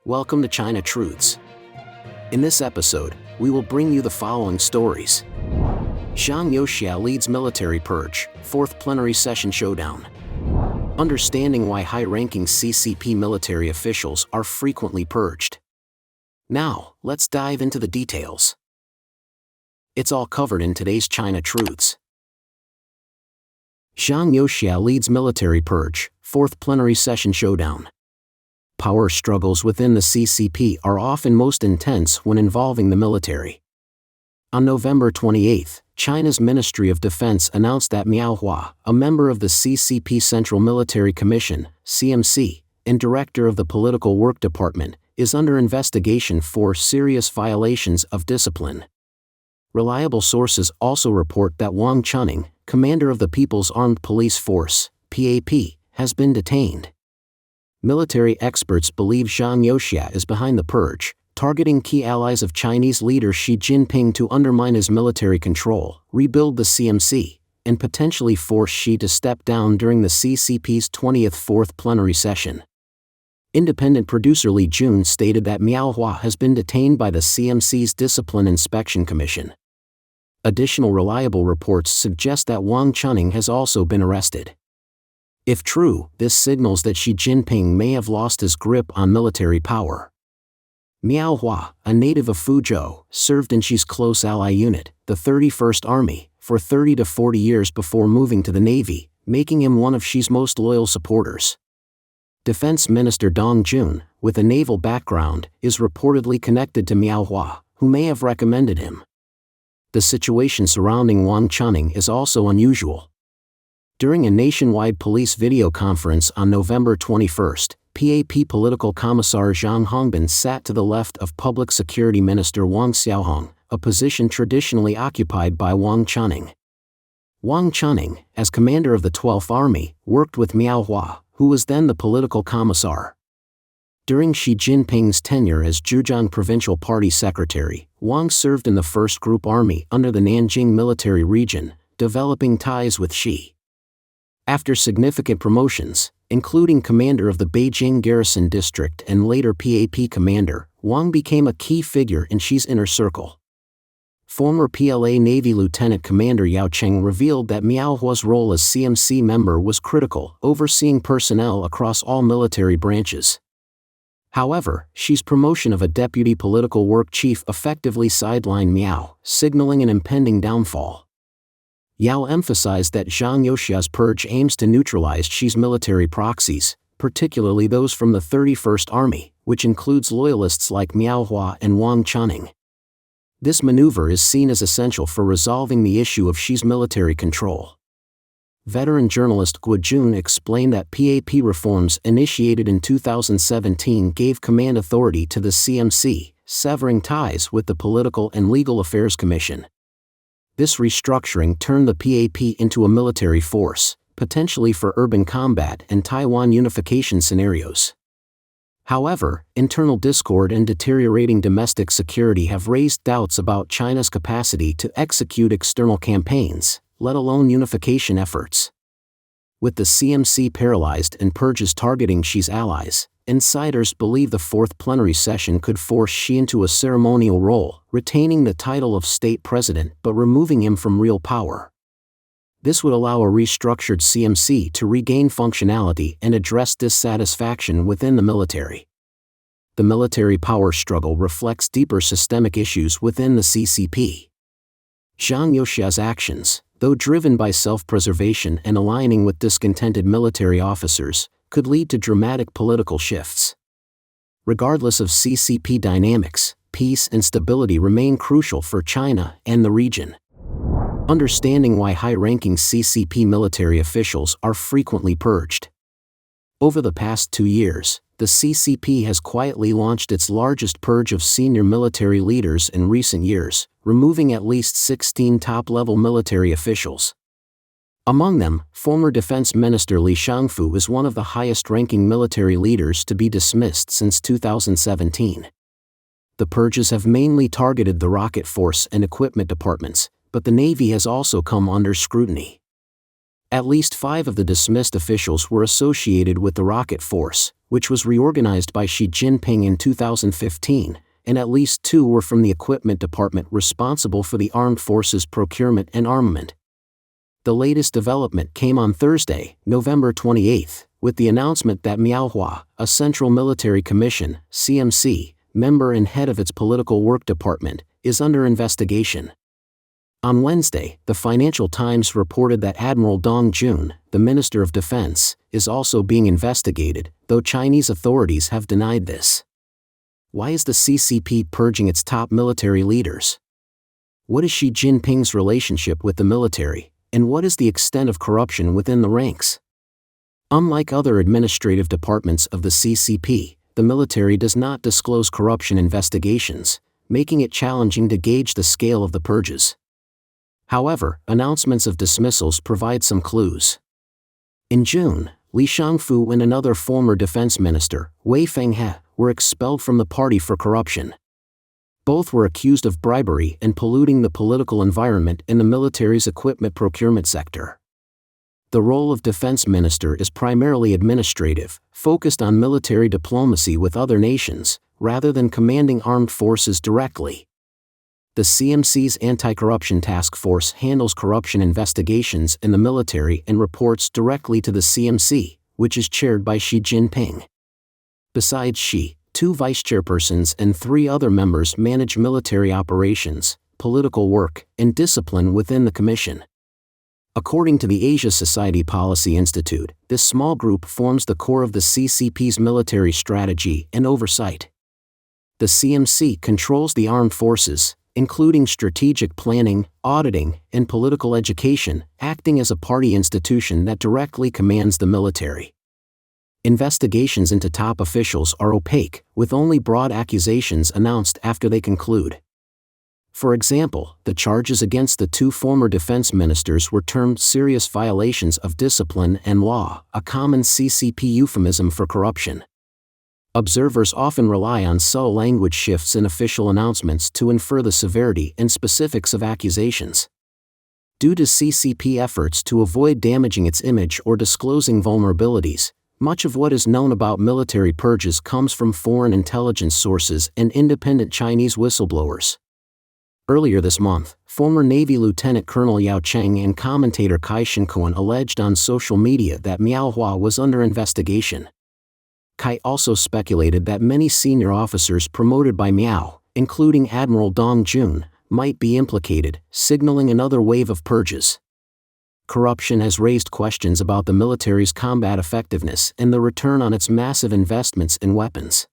Welcome to China Truths. In this episode, we will bring you the following stories. Zhang Youxia leads military purge, 4th plenary session showdown. Understanding why high-ranking CCP military officials are frequently purged. Now, let's dive into the details. It's all covered in today's China Truths. Zhang Youxia leads military purge, 4th plenary session showdown. Power struggles within the CCP are often most intense when involving the military. On November 28, China's Ministry of Defense announced that Miao Hua, a member of the CCP Central Military Commission, CMC, and director of the Political Work Department, is under investigation for serious violations of discipline. Reliable sources also report that Wang Chuning, commander of the People's Armed Police Force, PAP, has been detained. Military experts believe Zhang Youxia is behind the purge, targeting key allies of Chinese leader Xi Jinping to undermine his military control, rebuild the CMC, and potentially force Xi to step down during the CCP's 20th 4th plenary session. Independent producer Li Jun stated that Miao Hua has been detained by the CMC's Discipline Inspection Commission. Additional reliable reports suggest that Wang Chuning has also been arrested. If true, this signals that Xi Jinping may have lost his grip on military power. Miao Hua, a native of Fuzhou, served in Xi's close ally unit, the 31st Army, for 30 to 40 years before moving to the Navy, making him one of Xi's most loyal supporters. Defense Minister Dong Jun, with a naval background, is reportedly connected to Miao Hua, who may have recommended him. The situation surrounding Wang Chuning is also unusual. During a nationwide police video conference on November 21, PAP political commissar Zhang Hongbin sat to the left of Public Security Minister Wang Xiaohong, a position traditionally occupied by Wang Chuning. Wang Chuning, as commander of the 12th Army, worked with Miao Hua, who was then the political commissar. During Xi Jinping's tenure as Zhejiang Provincial Party Secretary, Wang served in the 1st Group Army under the Nanjing Military Region, developing ties with Xi. After significant promotions, including commander of the Beijing Garrison District and later PAP commander, Wang became a key figure in Xi's inner circle. Former PLA Navy Lieutenant Commander Yao Cheng revealed that Miao Hua's role as CMC member was critical, overseeing personnel across all military branches. However, Xi's promotion of a deputy political work chief effectively sidelined Miao, signaling an impending downfall. Yao emphasized that Zhang Youxia's purge aims to neutralize Xi's military proxies, particularly those from the 31st Army, which includes loyalists like Miao Hua and Wang Chuning. This maneuver is seen as essential for resolving the issue of Xi's military control. Veteran journalist Guo Jun explained that PAP reforms initiated in 2017 gave command authority to the CMC, severing ties with the Political and Legal Affairs Commission. This restructuring turned the PAP into a military force, potentially for urban combat and Taiwan unification scenarios. However, internal discord and deteriorating domestic security have raised doubts about China's capacity to execute external campaigns, let alone unification efforts. With the CMC paralyzed and purges targeting Xi's allies, insiders believe the 4th plenary session could force Xi into a ceremonial role, retaining the title of state president but removing him from real power. This would allow a restructured CMC to regain functionality and address dissatisfaction within the military. The military power struggle reflects deeper systemic issues within the CCP. Zhang Youxia's actions, though driven by self-preservation and aligning with discontented military officers, could lead to dramatic political shifts. Regardless of CCP dynamics, peace and stability remain crucial for China and the region. Understanding why high-ranking CCP military officials are frequently purged. Over the past 2 years, the CCP has quietly launched its largest purge of senior military leaders in recent years, removing at least 16 top-level military officials. Among them, former Defense Minister Li Shangfu is one of the highest-ranking military leaders to be dismissed since 2017. The purges have mainly targeted the rocket force and equipment departments, but the Navy has also come under scrutiny. At least 5 of the dismissed officials were associated with the rocket force, which was reorganized by Xi Jinping in 2015, and at least 2 were from the equipment department responsible for the armed forces procurement and armament. The latest development came on Thursday, November 28, with the announcement that Miao Hua, a Central Military Commission (CMC) member and head of its political work department, is under investigation. On Wednesday, the Financial Times reported that Admiral Dong Jun, the Minister of Defense, is also being investigated, though Chinese authorities have denied this. Why is the CCP purging its top military leaders? What is Xi Jinping's relationship with the military, and what is the extent of corruption within the ranks? Unlike other administrative departments of the CCP, the military does not disclose corruption investigations, making it challenging to gauge the scale of the purges. However, announcements of dismissals provide some clues. In June, Li Shangfu and another former defense minister, Wei Fenghe, were expelled from the party for corruption. Both were accused of bribery and polluting the political environment in the military's equipment procurement sector. The role of defense minister is primarily administrative, focused on military diplomacy with other nations, rather than commanding armed forces directly. The CMC's Anti-Corruption Task Force handles corruption investigations in the military and reports directly to the CMC, which is chaired by Xi Jinping. Besides Xi, 2 vice-chairpersons and 3 other members manage military operations, political work, and discipline within the commission. According to the Asia Society Policy Institute, this small group forms the core of the CCP's military strategy and oversight. The CMC controls the armed forces, including strategic planning, auditing, and political education, acting as a party institution that directly commands the military. Investigations into top officials are opaque, with only broad accusations announced after they conclude. For example, the charges against the 2 former defense ministers were termed serious violations of discipline and law, a common CCP euphemism for corruption. Observers often rely on subtle language shifts in official announcements to infer the severity and specifics of accusations. Due to CCP efforts to avoid damaging its image or disclosing vulnerabilities, much of what is known about military purges comes from foreign intelligence sources and independent Chinese whistleblowers. Earlier this month, former Navy Lieutenant Colonel Yao Cheng and commentator Kai Shinkuan alleged on social media that Miao Hua was under investigation. Kai also speculated that many senior officers promoted by Miao, including Admiral Dong Jun, might be implicated, signaling another wave of purges. Corruption has raised questions about the military's combat effectiveness and the return on its massive investments in weapons.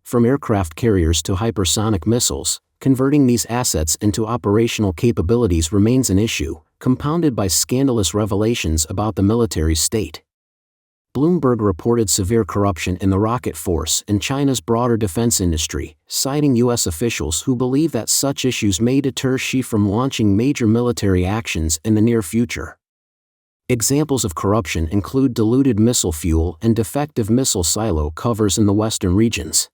From aircraft carriers to hypersonic missiles, converting these assets into operational capabilities remains an issue, compounded by scandalous revelations about the military's state. Bloomberg reported severe corruption in the rocket force and China's broader defense industry, citing U.S. officials who believe that such issues may deter Xi from launching major military actions in the near future. Examples of corruption include diluted missile fuel and defective missile silo covers in the western regions.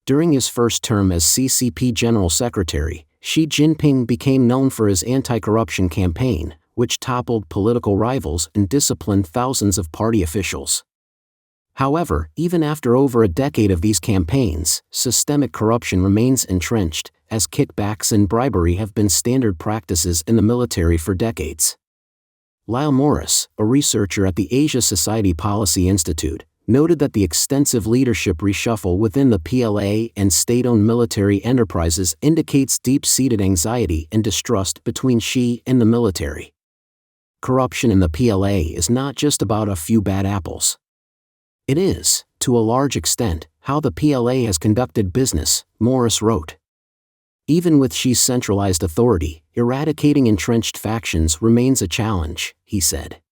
During his first term as CCP General Secretary, Xi Jinping became known for his anti-corruption campaign, which toppled political rivals and disciplined thousands of party officials. However, even after over a decade of these campaigns, systemic corruption remains entrenched, as kickbacks and bribery have been standard practices in the military for decades. Lyle Morris, a researcher at the Asia Society Policy Institute, noted that the extensive leadership reshuffle within the PLA and state-owned military enterprises indicates deep-seated anxiety and distrust between Xi and the military. Corruption in the PLA is not just about a few bad apples. It is, to a large extent, how the PLA has conducted business, Morris wrote. Even with Xi's centralized authority, eradicating entrenched factions remains a challenge, he said.